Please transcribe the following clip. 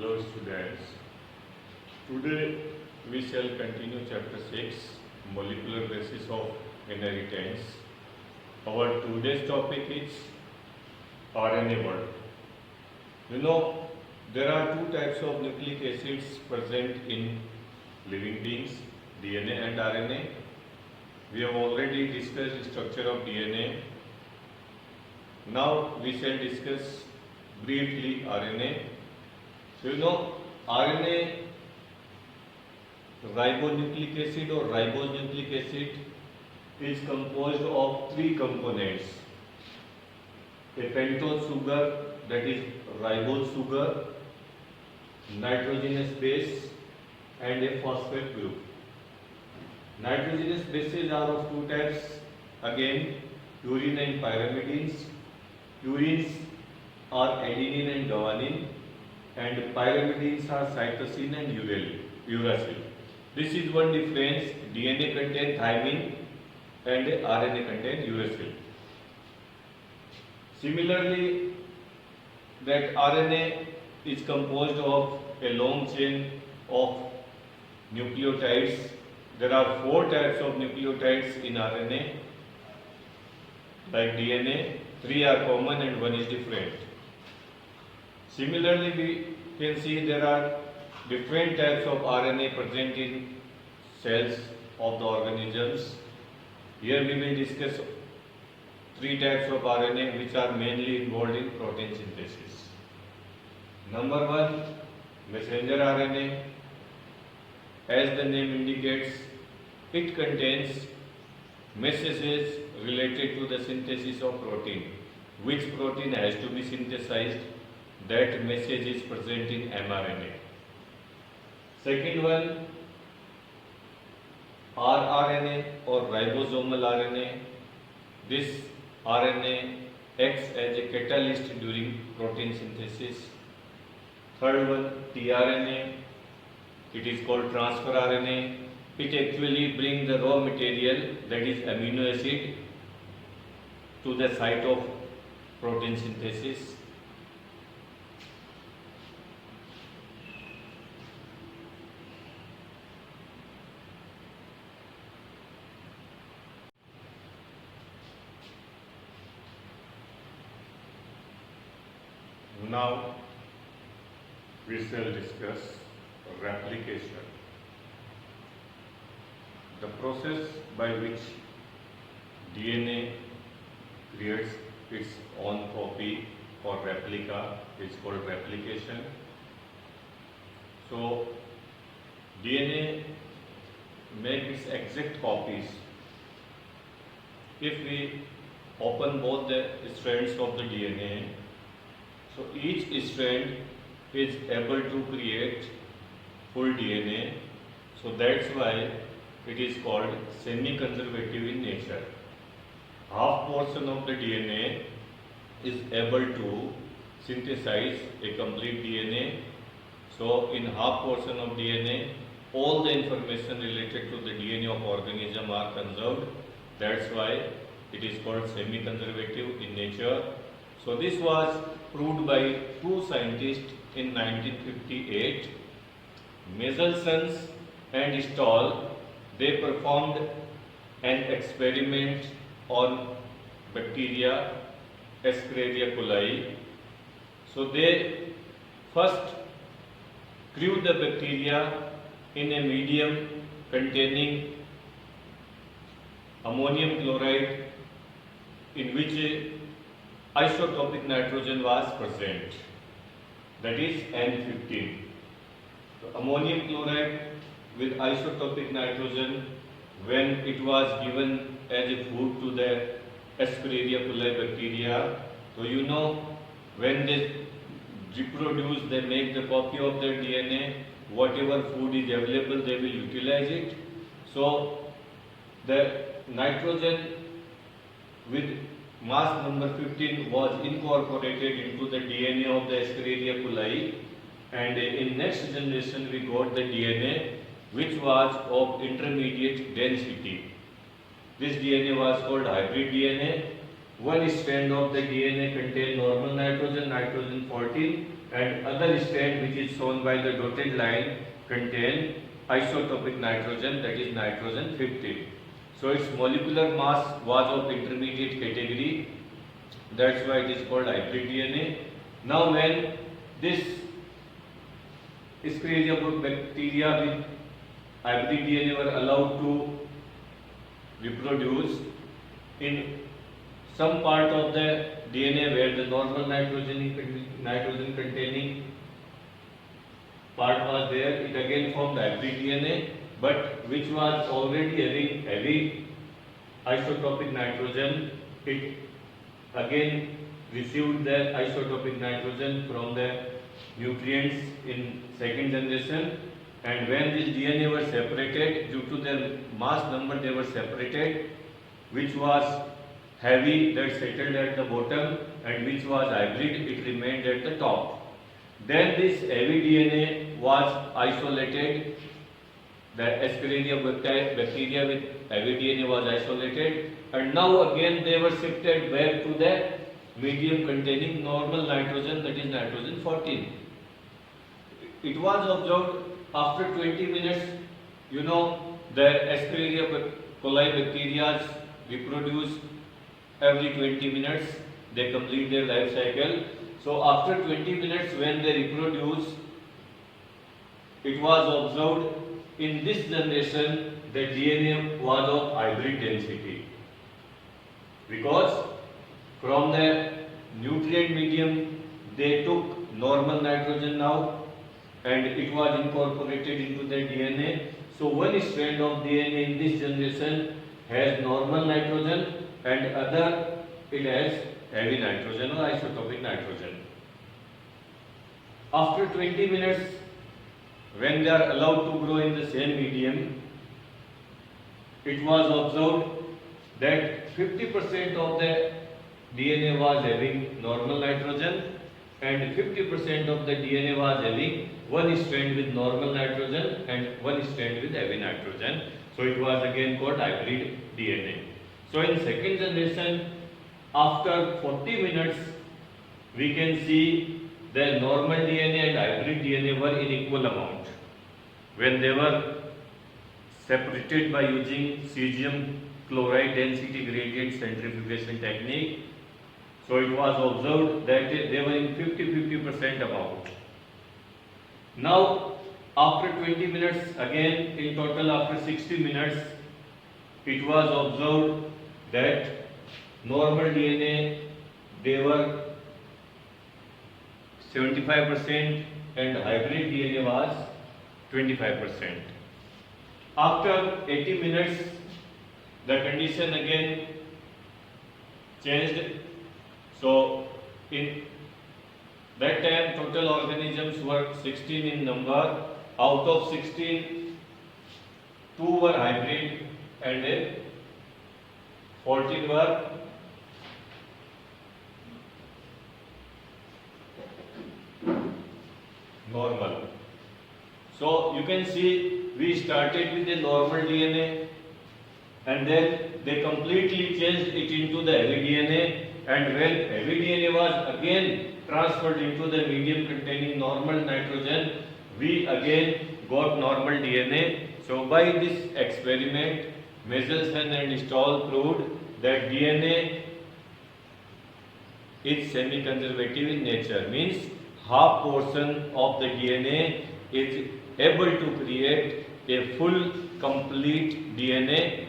Hello students, today we shall continue chapter 6, molecular basis of inheritance. Our today's topic is RNA world. You know, there are two types of nucleic acids present in living beings, DNA and RNA. We have already discussed structure of DNA. Now we shall discuss briefly RNA. So you know, RNA, ribonucleic acid or ribose nucleic acid is composed of three components. A pentose sugar, that is ribose sugar, nitrogenous base and a phosphate group. Nitrogenous bases are of two types, again purine and pyrimidines. Purines are adenine and guanine, and pyrimidines are cytosine and uracil. This is one difference. DNA contains thymine and RNA contains uracil. Similarly, that RNA is composed of a long chain of nucleotides. There are four types of nucleotides in RNA. Like DNA, three are common and one is different. Similarly, we can see there are different types of RNA present in cells of the organisms. Here we will discuss three types of RNA which are mainly involved in protein synthesis. Number one, messenger RNA. As the name indicates, it contains messages related to the synthesis of protein. Which protein has to be synthesized? That message is present in mRNA. Second one, rRNA or ribosomal RNA. This RNA acts as a catalyst during protein synthesis. Third one, tRNA. It is called transfer RNA. It actually brings the raw material, that is amino acid, to the site of protein synthesis. Now we shall discuss replication. The process by which DNA creates its own copy or replica is called replication. So DNA makes its exact copies. If we open both the strands of the DNA, so each strand is able to create full DNA. So that's why it is called semi-conservative in nature. Half portion of the DNA is able to synthesize a complete DNA. So in half portion of DNA, all the information related to the DNA of organism are conserved. That's why it is called semi-conservative in nature. So this was proved by two scientists in 1958, Mendelssohn and Stahl. They performed an experiment on bacteria Escherichia coli. So they first grew the bacteria in a medium containing ammonium chloride in which isotopic nitrogen was present, that is N15. So ammonium chloride with isotopic nitrogen, when it was given as a food to the Escherichia coli bacteria, so you know, when they reproduce, they make the copy of their DNA. Whatever food is available, they will utilize it. So the nitrogen with mass number 15 was incorporated into the DNA of the Escherichia coli, and in next generation we got the DNA which was of intermediate density. This DNA was called hybrid DNA. One strand of the DNA contained normal nitrogen, nitrogen 14, and other strand which is shown by the dotted line contain isotopic nitrogen, that is nitrogen 15. So its molecular mass was of intermediate category, that's why it is called hybrid DNA. Now when this Escherichia bacteria with hybrid DNA were allowed to reproduce in some part of the DNA where the normal nitrogen containing part was there, it again formed hybrid DNA, but which was already having heavy isotopic nitrogen, it again received the isotopic nitrogen from the nutrients in second generation, and when this DNA were separated, due to their mass number they were separated, which was heavy that settled at the bottom and which was hybrid, it remained at the top. Then this heavy DNA was isolated, the Escherichia bacteria with heavy DNA was isolated, and now again they were shifted back to the medium containing normal nitrogen, that is nitrogen 14. It was observed after 20 minutes, you know, the Escherichia coli bacteria reproduce every 20 minutes, they complete their life cycle. So after 20 minutes when they reproduce, it was observed in this generation the DNA was of hybrid density, because from the nutrient medium they took normal nitrogen now and it was incorporated into the DNA. So one strand of DNA in this generation has normal nitrogen and other it has heavy nitrogen or isotopic nitrogen. After 20 minutes, when they are allowed to grow in the same medium, it was observed that 50% of the DNA was having normal nitrogen and 50% of the DNA was having one strand with normal nitrogen and one strand with heavy nitrogen. So it was again called hybrid DNA. So in second generation, after 40 minutes, we can see the normal DNA and hybrid DNA were in equal amount. When they were separated by using cesium chloride density gradient centrifugation technique, so it was observed that they were in 50% amount. Now after 20 minutes, again in total after 60 minutes, it was observed that normal DNA they were 75% and hybrid DNA was 25%. After 80 minutes, the condition again changed. So in that time total organisms were 16 in number. Out of 16, 2 were hybrid and 14 were normal. So you can see we started with the normal DNA and then they completely changed it into the heavy DNA, and when heavy DNA was again transferred into the medium containing normal nitrogen, we again got normal DNA. So by this experiment, Michelson and Stahl proved that DNA is semi-conservative in nature, means half portion of the DNA is able to create a full complete DNA